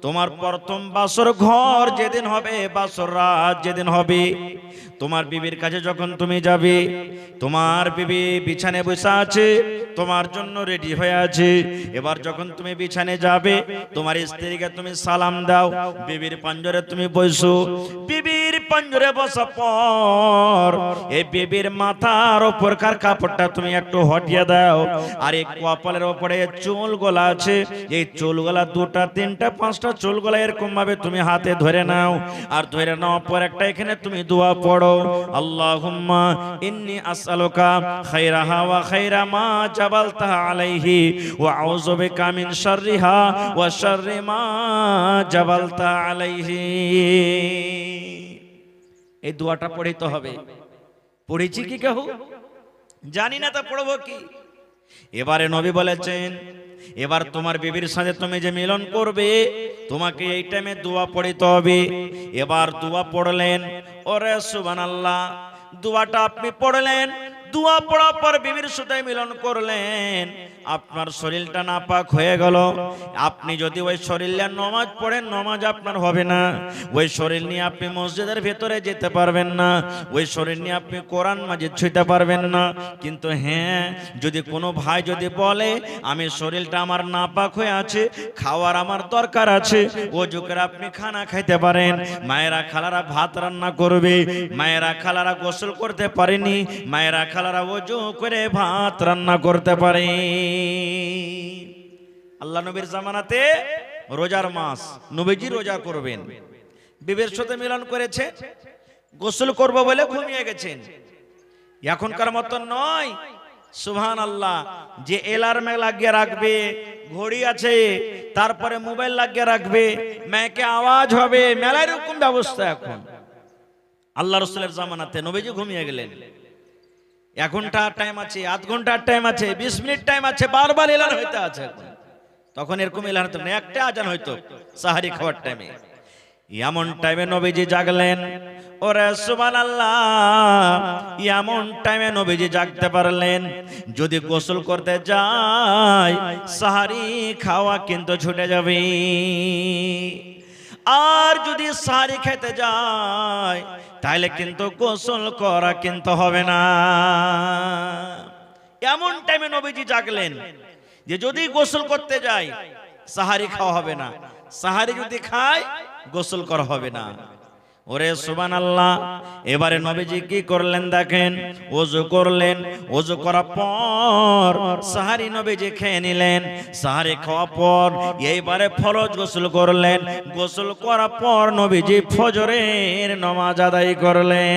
তোমার প্রথম বাসর ঘর যেদিন হবে, বাসর রাত যেদিন হবে, তোমার বিবির কাছে যখন তুমি যাবে, তোমার বিবি বিছানে বসে আছে, তোমার জন্য রেডি হয়ে আছে। এবার যখন তুমি বিছানে যাবে, তোমার স্ত্রীকে তুমি সালাম দাও, বিবির পাঞ্জরে তুমি বসো। বিবির পাঞ্জরে বসা পর এই বিবির মাথার উপরকার কাপড়টা তুমি একটু হটিয়ে দাও, আর এই কপালের উপরে চুল গোলা আছে, এই চুলগুলা দুটা তিনটা পাঁচটা চুলগুলা এরকম ভাবে তুমি হাতে ধরে নাও, আর ধরে নেওয়ার পর একটা এখানে তুমি দোয়া পড়ো, আল্লাহুম্মা ইন্নী আসআলুকা খায়রাহা ওয়া খায়রা মা জাবালতাহা আলাইহি ওয়া আউযু বিকা মিন শাররিহা ওয়া শাররি মা জাবালতা আলাইহি। এই দোয়াটা পড়তে হবে। পড়েছি কি কেউ? জানি না, তা পড়বো কি? এবারে নবী বলেছেন, এবার তোমার বিবির সাথে তুমি যে মিলন করবে, তোমাকে এই টাইমে দোয়া পড়তে হবে। এবার দোয়া পড়লেন, ওরে সুবহানাল্লাহ, দোয়াটা আপনি পড়লেন, দোয়া পড়ার পর বিবির সাথে মিলন করলেন, আপনার শরীরটা নাপাক হয়ে গেল। আপনি যদি ওই শরীর নিয়ে নামাজ পড়েন, নামাজ আপনার হবে না। ওই শরীর নিয়ে আপনি মসজিদের ভেতরে যেতে পারবেন না, ওই শরীর নিয়ে আপনি কোরআন মাজিদ ছুঁতে পারবেন না। কিন্তু হ্যাঁ, যদি কোনো ভাই যদি বলে আমি শরীরটা আমার নাপাক হয়ে আছে, খাওয়ার আমার দরকার আছে, ওযু করে আপনি খানা খাইতে পারেন। মায়েরা খালারা ভাত রান্না করবে, মায়েরা খালারা গোসল করতে পারেনি, মায়েরা খালারা ওযু করে ভাত রান্না করতে পারে। আল্লাহ নবীর জামানাতে রোজার মাস, নবীজি রোজা করবেন, বিবির সাথে মিলন করেছে, গোসল করব বলে ঘুমিয়ে গেছেন। এখনকার মত নয়, সুবহানাল্লাহ, যে অ্যালার্ম লাগিয়ে রাখবে, ঘড়ি আছে, তারপরে মোবাইল লাগিয়ে রাখবে, মাইকে আওয়াজ হবে, মেলায় এরকম ব্যবস্থা এখন। আল্লাহ রাসূলের জামানাতে নবীজি ঘুমিয়ে গেলেন, 1 ঘন্টা টাইম আছে, আধ ঘন্টা টাইম আছে, 20 মিনিট টাইম আছে, বারবার এলান হইতে আছে। তখন এরকম এলান হতো না, একটা আজান হইতো সাহারি খাওয়ার টাইমে। এমন টাইমে নবীজি জাগলেন, ওরে সুবহানাল্লাহ, এমন টাইমে নবীজি জাগতে পারলেন। যদি গোসল করতে যায়, সাহারি খাওয়া কিন্তু ছুটে যাবে, আর যদি সাহারি খেতে যায় তাহলে কিন্তু গোসল করা কিন্তু হবে না। এমন টাইমে নবীজি জাগলেন যে যদি গোসল করতে যায়, সাহারি খাওয়া হবে না, সাহারি যদি খায় গোসল করা হবে না। ওরে সুবহানাল্লাহ, এবারে নবীজি কি করলেন দেখেন, ওযু করলেন, ওযু করার পর সাহারি নবীজি খেয়ে নিলেন। সাহারি খাওয়ার পর এইবারে ফরজ গোসল করলেন, গোসল করার পর নবীজি ফজরের নামাজ আদায় করলেন।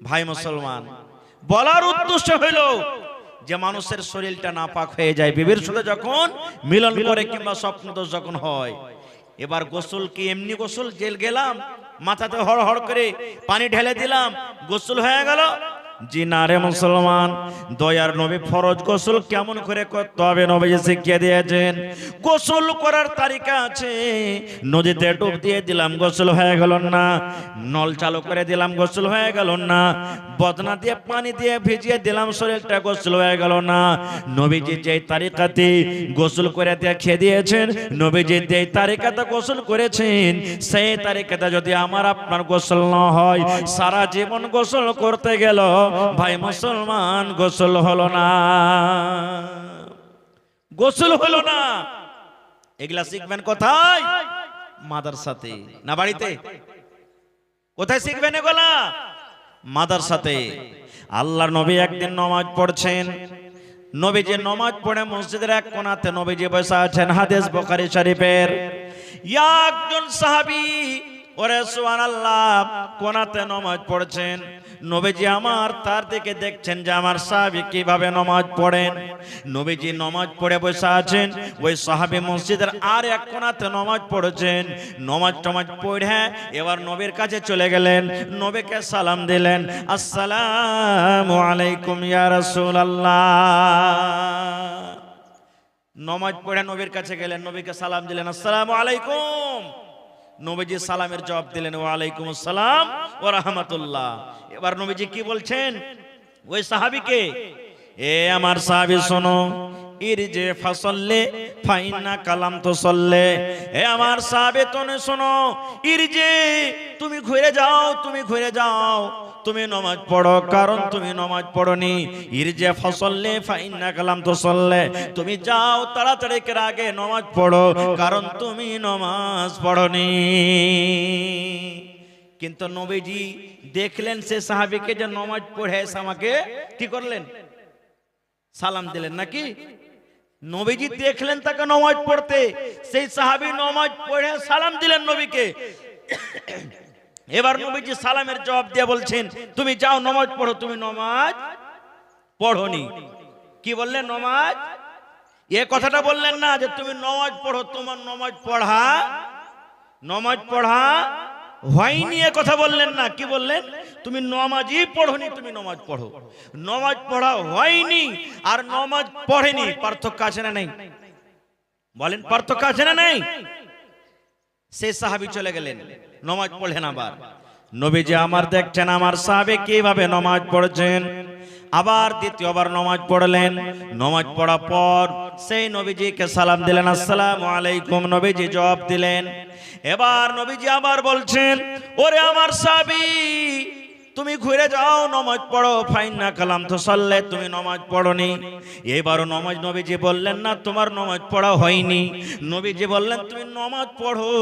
ভাই মুসলমান, বলার উদ্দেশ্য হইল যে মানুষের শরীরটা নাপাক হয়ে যায় বিবির সাথে যখন মিলন করে কিংবা স্বপ্নদোষ যখন হয়। এবার গোসল কি এমনি গোসল, জেল গেলাম, মাথাতে হড় হড় করে পানি ঢেলে দিলাম, গোসল হয়ে গেল? জি না রে মুসলমান, দয়ার নবী ফরজ গোসল কেমন করে করতে হবে নবীজি শিখিয়ে দিয়েছেন। গোসল করার তারিকা আছে। নদীতে ডুব দিয়ে দিলাম, গোসল হয়ে গেল না। নল চালু করে দিলাম, গোসল হয়ে গেল না। বদনা দিয়ে পানি দিয়ে ভিজিয়ে দিলাম, শরীরটা গোসল হয়ে গেল না। নবীজি যেই তারিকাতে গোসল করে দেখিয়ে দিয়েছেন, নবীজি যেই তারিকাতে গোসল করেছেন, সেই তারিকাতে যদি আমার আপনার গোসল না হয়, সারা জীবন গোসল করতে গেল ভাই মুসলমান গোসল হলো না, গোসল হলো না। এগুলা শিখবেন কোথায়? মাদ্রাসাতে না বাড়িতে? কোথায় শিখবেন এগুলা? মাদ্রাসাতে। আল্লাহর নবী একদিন নামাজ পড়ছেন, নবীজি নামাজ পড়ে মসজিদের এক কোণাতে নবীজি বসে আছেন। হাদিস বুখারী শরীফের। একজন সাহাবী, ওরে সুবহানাল্লাহ, কোণাতে নামাজ পড়ছেন। নবীজি আমার তার দিকে দেখছেন যে আমার সাহাবী কিভাবে নামাজ পড়েন। নবীজি নামাজ পড়ে বসে আছেন, ওই সাহাবী মসজিদের আর এক কোণাতে নামাজ পড়ছেন। নামাজ পড়ে এবার নবীর কাছে চলে গেলেন, নবীকে সালাম দিলেন, আসসালামু আলাইকুম ইয়া রাসূলুল্লাহ। নামাজ পড়ে নবীর কাছে গেলেন, নবীকে সালাম দিলেন, আসসালামু আলাইকুম। নবীজি সালামের জবাব দিলেন, ওয়া আলাইকুম আসসালাম ওয়া রাহমাতুল্লাহ। এবার নবীজি কি বলছেন ওই সাহাবীকে, এ আমার সাহাবী শোনো, ইরজি ফাসাল্লি ফাইন্না কালাম তুসাল্লি। হে আমার সাহাবে তোমরা শোনো, ইরজি তুমি ঘুরে যাও, তুমি ঘুরে যাও, তুমি নামাজ পড়ো, কারণ তুমি নামাজ পড়নি। ইরজি ফাসাল্লি ফাইন্না কালাম তুসাল্লি, তুমি যাও তাড়াতাড়ি করে আগে নামাজ পড়ো, কারণ তুমি নামাজ পড়নি। কিন্তু নবীজি দেখলেন সে সাহাবীকে যে নামাজ পড়ে এসে আমাকে কি করলেন, সালাম দিলেন নাকি? নবীজি দেখলেন তাকে নামাজ পড়তে, সেই সাহাবী নামাজ পড়ে সালাম দিলেন নবীকে। এবার নবীজি সালামের জবাব দিয়ে বলছেন, তুমি যাও নামাজ পড়ো, তুমি নামাজ পড়নি। কি বললেন? নামাজ। এ কথাটা বললেন না যে তুমি নামাজ পড়ো, তোমার নামাজ পড়া হয়নি, এ কথা বললেন না। কি বললেন? তুমি নামাজই পড়নি, তুমি নামাজ পড়ো। নামাজ পড়া হয়নি আর নামাজ পড়েনি পার্থক্য আছে না নেই? বলেন, পার্থক্য আছে না নেই? সেই সাহাবী চলে গেলেন, নামাজ পড়লেন। আবার নবীজি আমার দেখছেন আমার সাহাবী কিভাবে নামাজ পড়ছেন, আবার দ্বিতীয়বার নামাজ পড়লেন। নামাজ পড়ার পর সেই নবীজিকে সালাম দিলেন, আসসালামু আলাইকুম। নবীজি জবাব দিলেন। এবার নবীজি আবার বলছেন, ওরে আমার সাহাবী, তুমি ঘুরে যাও, নামাজ পড়ো, ফাইন্না কালাম তুসাল্লি, তুমি নামাজ পড়নি। এবারও নামাজ নবীজি বললেন না তোমার নামাজ পড়া হয়নি, নবীজি বললেন তুমি নামাজ পড়ো,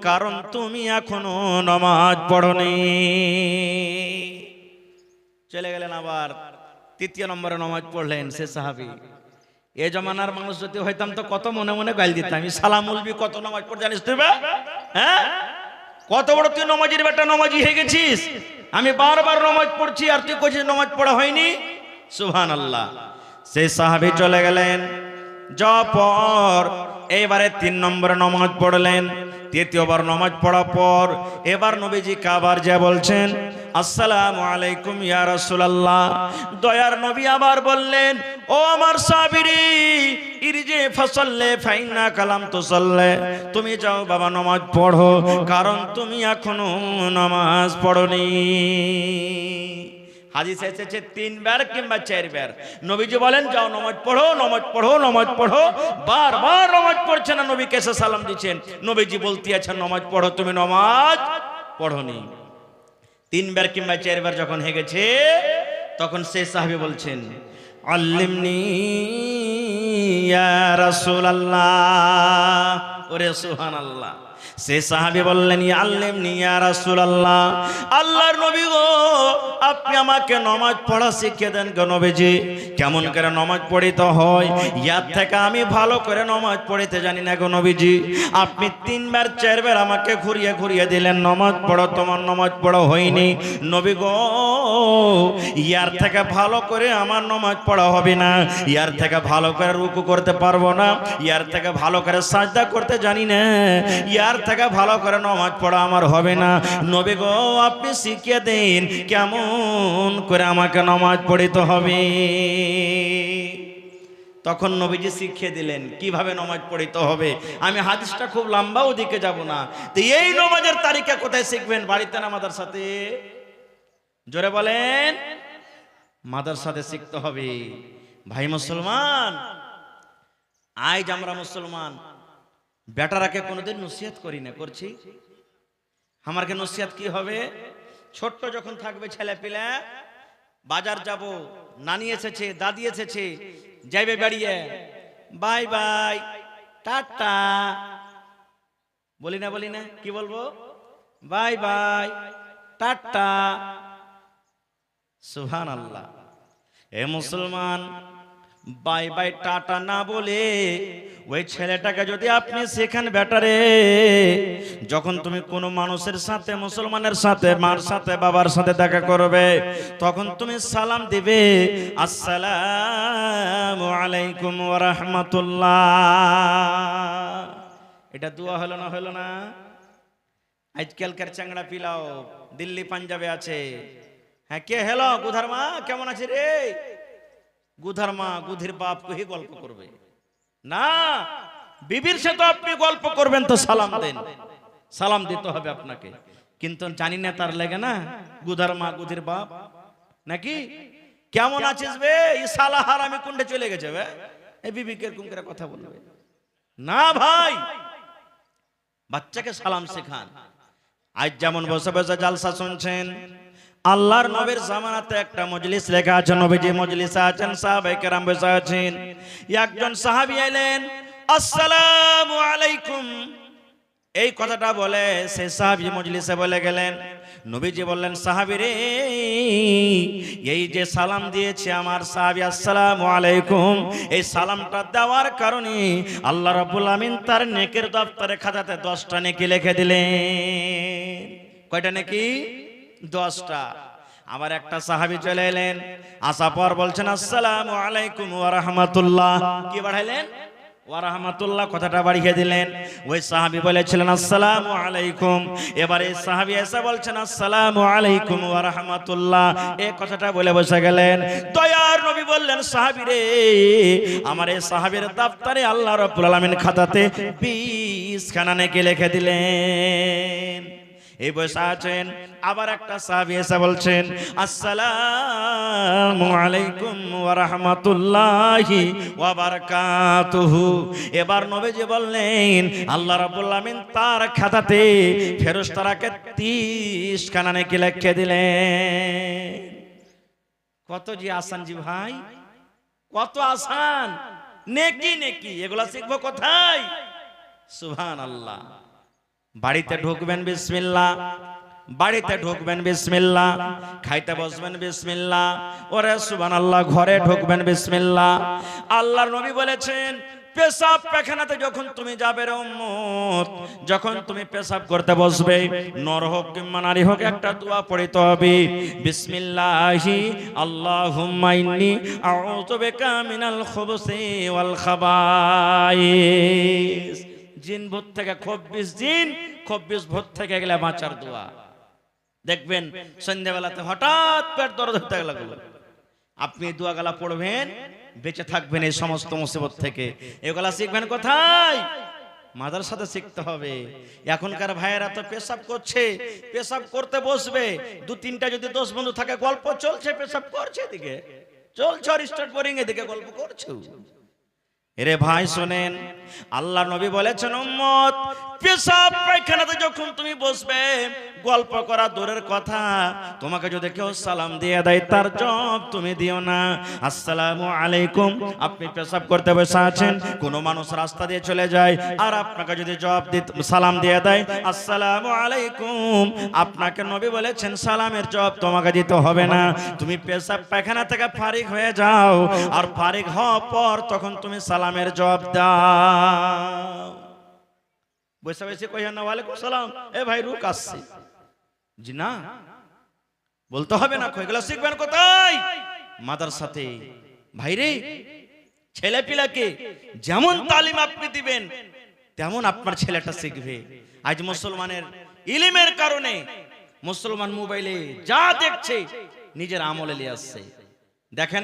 কারণ তুমি এখনো নামাজ পড়নি। চলে গেলেন আবার তৃতীয় নম্বরে নামাজ পড়লেন সে সাহাবী। এ জমানার মানুষ যদি হইতাম তো কত মনে মনে গাল দিতাম, সালাম উলবি কত নামাজ পড় জানিস তুই? হ্যাঁ, কত বড় তুই নামাজির বেটা, নামাজি হয়ে গেছিস। আমি বারবার নামাজ পড়ছি আর তুই কইছিস নামাজ পড়া হয়নি। সুবহানাল্লাহ। সেই সাহাবী চলে গেলেন, যাওয়ার পর এবারে 3 নম্বরে নামাজ পড়লেন। তৃতীয়বার নামাজ পড়ার পর এবার নবীজি কাবার যা বলছেন, আসসালামু আলাইকুম ইয়া রাসূলুল্লাহ। দয়ার নবী আবার বললেন, ও আমার সাহাবী, ইরজি ফাসাল্লি ফাইন্না কালাম তুসাল্লি, তুমি যাও বাবা নামাজ পড়ো, কারণ তুমি এখনো নামাজ পড়নি। হাদিসে এসেছে 3 বার কিংবা 4 বার নবীজি বলেন যাও নামাজ পড়ো, নামাজ পড়ো, নামাজ পড়ো। বারবার নামাজ পড়ছে না, নবী কেসে সালাম দিচ্ছেন, নবীজি বলতে আছেন নামাজ পড়ো, তুমি নামাজ পড়নি। 3 বার কিংবা 4 বার যখন হয়ে গেছে, তখন সেই সাহাবী বলছেন, আল্লিমনি ইয়া রাসূলুল্লাহ। ওরে সুবহানাল্লাহ। সে সাহাবী বললেন, আল্লিমনি ইয়া রাসূলুল্লাহ, আল্লাহর নবী গো, আপনি আমাকে নামাজ পড়া শিখিয়ে দেন গো নবীজি। কেমন করে নামাজ পড়িতে হয়, ইয়ার থেকে আমি ভালো করে নামাজ পড়িতে জানি না গো নবীজি। আপনি 3 বার 4 বার আমাকে ঘুরিয়ে ঘুরিয়ে দিলেন, নামাজ পড়ো, তোমার নামাজ পড়া হয়নি। নবী গো, ইয়ার থেকে ভালো করে আমার নামাজ পড়া হবে না, ইয়ার থেকে ভালো করে রুকু করতে পারবো না, ইয়ার থেকে ভালো করে সাজদা করতে জানি না, ইয়ার থেকে ভালো করে নামাজ পড়া আমার হবে না। নবী গো, আপনি শিখিয়ে দিন কেমন করে আমাকে নামাজ পড়িতে হবে। তখন নবীজি শিখিয়ে দিলেন কিভাবে নামাজ পড়িতে হবে। আমি হাদিসটা খুব লম্বা, ওদিকে যাব না। তো এই নামাজের তারিকা কোথায় শিখবেন? বাড়িতে না মাদ্রাসাতে? জোরে বলেন। মাদ্রাসাতে শিখতে হবে। ভাই মুসলমান, আজ আমরা মুসলমান বেটারাকে কোনোদিন নসিহত করি না, করছি? আমারকে নসিহত কি হবে? ছোট্ট যখন থাকবে ছেলে পিলা, বাজার যাব, নানি এসেছে, দাদি এসেছে, যাইবে বেরিয়ে, বাই বাই, টাটা, বলি না, কি বলবো? Bye bye, tata. সুবহানাল্লাহ। এ মুসলমান, বাই বাই টাটা না বলে ওই ছেলেটাকে যদি আপনি শেখান, বেটারে, যখন তুমি কোনো মানুষের সাথে, মুসলমানের সাথে, মার সাথে, বাবার সাথে দেখা করবে, তখন তুমি সালাম দিবে, আসসালামু আলাইকুম ওয়া রাহমাতুল্লাহ। এটা দোয়া হলো না? হলো না? আজকালকার চাংড়া পিলাও দিল্লি পাঞ্জাবে আছে। হ্যাঁ, কে হেলো? গুধার মা, কেমন আছে রে? গুধার মা গুধির বাপ কহি গল্প করবে না, বিবির সাথে আপনি গল্প করবেন তো সালাম দেন, সালাম দিতে হবে আপনাকে। কিন্তু জানি না তার লাগে না গুধার মা গুধির বাপ নাকি। কেমন আছিস বে? এই শালা হারামি কুণ্ডে চলে গেছে বে। এই বিবিকে এরকম করে কথা বলবে না ভাই, বাচ্চাকে সালাম শেখান। আজ যেমন বসে বসে জালসা শুনছেন, আল্লাহর নবীর জামানাতে একটা মজলিস লেখা আছে, নবীজি মজলিসে আছেন, সাহাবায়ে কেরাম বসে আছেন। একজন সাহাবী এলেন, আসসালামু আলাইকুম, এই কথাটা বলে সে সাহাবী মজলিসে বলে গেলেন। নবীজি বললেন, সাহাবী রে, এই যে সালাম দিয়েছে আমার সাহাবী আসসালামু আলাইকুম, এই সালামটা দেওয়ার কারণে আল্লাহ রাব্বুল আমিন তার নেকের দফতরে খাতাতে 10টা নেকি লিখে দিলেন। কয়টা নেকি? 10টা। আবার একটা সাহাবী চলে এলেন, আসার পর বলছেন আসসালামু আলাইকুম ওয়া রাহমাতুল্লাহ, কি বাড়াইলেন? ওয়া রাহমাতুল্লাহ, কথাটা বাড়িয়ে দিলেন। ওই সাহাবী বলেছিলেন আসসালামু আলাইকুম, এবারে সাহাবী এসে বলছেন আসসালামু আলাইকুম ওয়া রাহমাতুল্লাহ, এই কথাটা বলে বসে গেলেন। দয়ার নবী বললেন, সাহাবী রে, আমার এই সাহাবীর দফতরে আল্লাহ রাব্বুল আলামিন খাতাতে 20 খানা নেকি লিখে দিলেন। এই বসে আছেন। আবার একটা সাহাবী এসে বলছেন আসসালামু আলাইকুম ওয়া রাহমাতুল্লাহি ওয়া বারাকাতুহু। এবার নবীজি বললেন, আল্লাহ রাব্বুল আমিন তার খাতাতে ফেরেশতারাকে 30 খানা নেকি লিখে দিলেন। কত জি আসান জি ভাই, কত আসান। নেকি নেকি এগুলা শিখবো কোথায়? সুবহানাল্লাহ। বাড়িতে ঢুকবেন বিসমিল্লাহ, বাড়িতে ঢুকবেন বিসমিল্লাহ, খাইতে বসবেন বিসমিল্লাহ, ওরে সুবহানাল্লাহ, ঘরে ঢুকবেন বিসমিল্লাহ। আল্লাহর নবী বলেছেন, পেশাব পায়খানাতে যখন তুমি যাবে রে উম্মত, যখন তুমি পেশাব করতে বসবে, নর হোক কিংবা নারী হোক, একটা দোয়া পড়তে হবে, বিসমিল্লাহি আল্লাহুম্মা ইন্নী আউযু বিকা মিনাল খুবুসি ওয়াল খাবাইস। জিন ভূত থেকে 24 জিন, 24 ভূত থেকে গেলে বাঁচার দোয়া। দেখবেন সন্ধ্যাবেলাতে হঠাৎ পেট দরদ হতে লাগলো, আপনি দোয়া গালা পড়বেন, বেঁচে থাকবেন এই সমস্ত মুসিবত থেকে। এগুলা শিখবেন কোথায়? মাদ্রাসাতে শিখতে হবে। এখনকার ভাইয়েরা তো পেশাব করছে, পেশাব করতে বসবে, 2-3টা যদি 10 বন্ধু থাকে, গল্প চলছে, পেশাব করছে, এদিকে চলছে, আর স্টার্ট বোরিং এদিকে গল্প করছে। এরে ভাই শোনেন, আল্লাহ নবী বলেছেন, উম্মত পেশাব পায়খানাতে যখন তুমি বসবে, গল্প করা দূরের কথা, তোমাকে যদি কেউ সালাম দিয়ে দেয়, তার জবাব তুমি দিও না। আসসালামু আলাইকুম, আপনি পেশাব করতে বসে আছেন, কোনো মানুষ রাস্তা দিয়ে চলে যায়, আর আপনাকে যদি জবাব দিতে সালাম দিয়ে দেয় আসসালামু আলাইকুম, আপনাকে নবী বলেছেন সালামের জবাব তোমাকে দিতে হবে না। তুমি পেশাব পায়খানা থেকে ফারিগ হয়ে যাও, আর ফারিগ হওয়ার পর তখন তুমি সালামের জবাব দাও। বসে বসে কইয়া না ওয়ালাইকুম সালাম, এ ভাই রুক আসছে, জি না, বলতে হবে না। এগুলো শিখবেন কোথায়? মাদ্রাসাতে। ভাইরে, ছেলে পিলাকে যেমন তালিম আপনি দিবেন, তেমন আপনার ছেলেটা শিখবে। আজ মুসলমানের ইলমের কারণে মুসলমান মোবাইলে যা দেখছে নিজের আমলে নিয়ে আসছে, দেখে না।